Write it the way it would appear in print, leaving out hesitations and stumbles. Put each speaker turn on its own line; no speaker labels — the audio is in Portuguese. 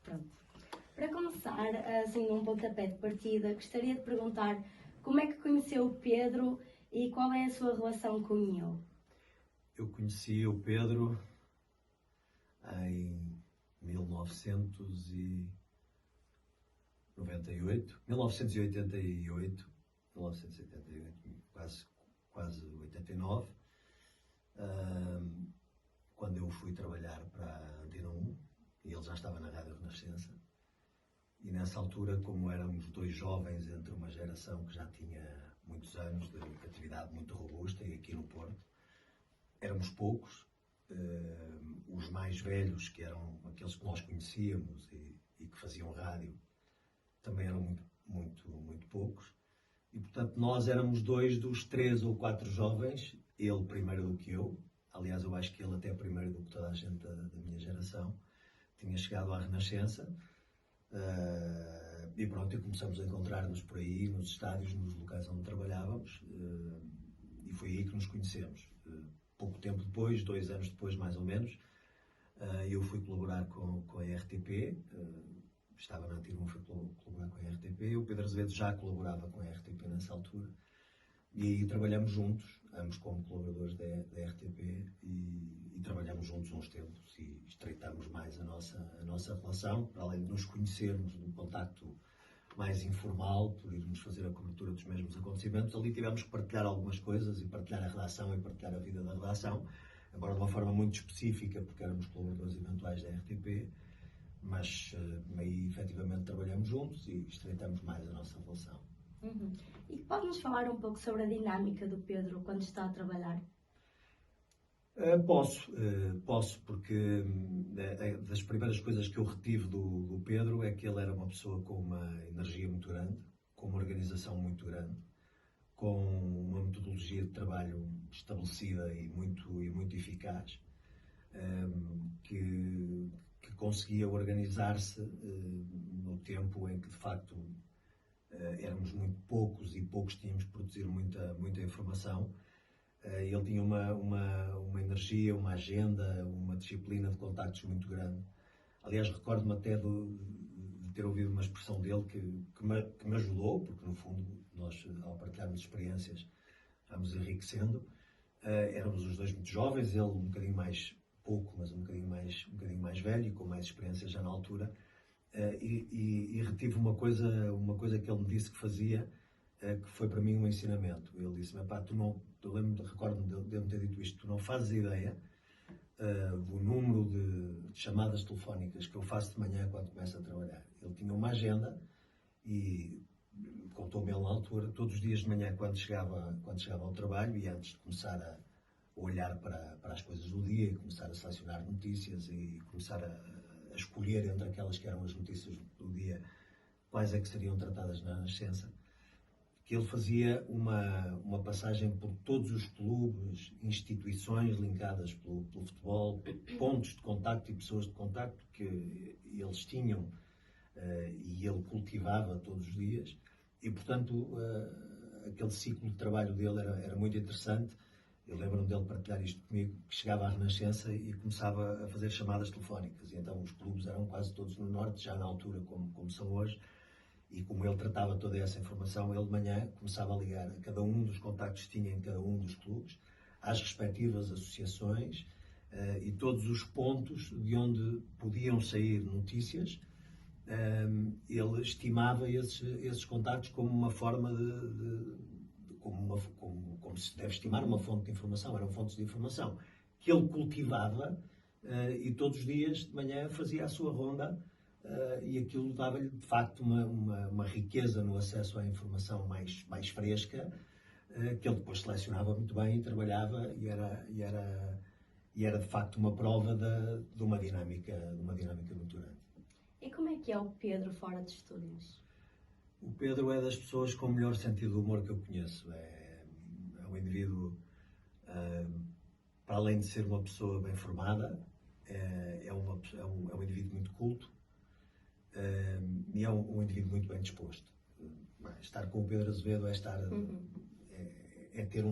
Pronto. Para começar, assim, um pontapé de partida, gostaria de perguntar como é que conheceu o Pedro e qual é a sua relação com ele?
Eu conheci o Pedro em 1988, quase 89, quando eu fui trabalhar para a Antena 1 e ele já estava na Rádio Renascença. E nessa altura, como éramos dois jovens entre uma geração que já tinha muitos anos de atividade muito robusta, e aqui no Porto, éramos poucos, os mais velhos, que eram aqueles que nós conhecíamos e que faziam rádio, também eram muito poucos. E, portanto, nós éramos dois dos 3 ou 4 jovens, ele primeiro do que eu. Aliás, eu acho que ele até primeiro do que toda a gente da minha geração. Tinha chegado à Renascença. E pronto, e começamos a encontrar-nos por aí, nos estádios, nos locais onde trabalhávamos. E foi aí que nos conhecemos. Pouco tempo depois, 2 anos depois mais ou menos, eu fui colaborar com a RTP. Estava na Antena 1, fui colaborar com a RTP. O Pedro Azevedo já colaborava com a RTP nessa altura. E aí trabalhamos juntos, ambos como colaboradores da RTP, e trabalhamos juntos uns tempos e estreitámos mais a nossa relação, para além de nos conhecermos num contacto mais informal, por irmos fazer a cobertura dos mesmos acontecimentos. Ali tivemos que partilhar algumas coisas e partilhar a redação e partilhar a vida da redação, embora de uma forma muito específica, porque éramos colaboradores eventuais da RTP, mas aí efetivamente trabalhamos juntos e estreitamos mais a nossa relação.
Uhum. E pode-nos falar um pouco sobre a dinâmica do Pedro quando está a trabalhar?
Posso, porque das primeiras coisas que eu retive do Pedro é que ele era uma pessoa com uma energia muito grande, com uma organização muito grande, com uma metodologia de trabalho estabelecida e muito eficaz, que conseguia organizar-se no tempo em que, de facto, éramos muito poucos e poucos tínhamos que produzir muita informação. Ele tinha uma energia, uma agenda, uma disciplina de contactos muito grande. Aliás, recordo-me até de ter ouvido uma expressão dele que me ajudou, porque no fundo nós, ao partilharmos experiências, vamos enriquecendo. Éramos os dois muito jovens, ele um bocadinho mais pouco, mas um bocadinho mais velho e com mais experiência já na altura. E retive uma coisa que ele me disse que fazia, que foi para mim um ensinamento. Ele disse-me: pá, recordo-me de me ter dito isto, tu não fazes ideia do número de chamadas telefónicas que eu faço de manhã quando começo a trabalhar. Ele tinha uma agenda e contou-me ele na altura, todos os dias de manhã quando chegava ao trabalho e antes de começar a olhar para as coisas do dia e começar a selecionar notícias e começar a escolher entre aquelas que eram as notícias do dia, quais é que seriam tratadas na Renascença, que ele fazia uma passagem por todos os clubes, instituições linkadas pelo futebol, pontos de contacto e pessoas de contacto que eles tinham e ele cultivava todos os dias. E, portanto, aquele ciclo de trabalho dele era muito interessante. Eu lembro-me dele partilhar isto comigo, que chegava à Renascença e começava a fazer chamadas telefónicas. E então os clubes eram quase todos no Norte, já na altura como são hoje. E como ele tratava toda essa informação, ele de manhã começava a ligar a cada um dos contactos que tinha em cada um dos clubes, às respectivas associações e todos os pontos de onde podiam sair notícias. Ele estimava esses contactos como uma forma como se deve estimar uma fonte de informação. Eram fontes de informação que ele cultivava e todos os dias de manhã fazia a sua ronda. E aquilo dava-lhe, de facto, uma riqueza no acesso à informação mais fresca, que ele depois selecionava muito bem e trabalhava, e era de facto uma prova de uma dinâmica muito grande.
E como é que é o Pedro fora de estúdios?
O Pedro é das pessoas com o melhor sentido de humor que eu conheço. É um indivíduo, para além de ser uma pessoa bem formada, é um indivíduo muito culto. E é um indivíduo muito bem disposto. Estar com o Pedro Azevedo é ter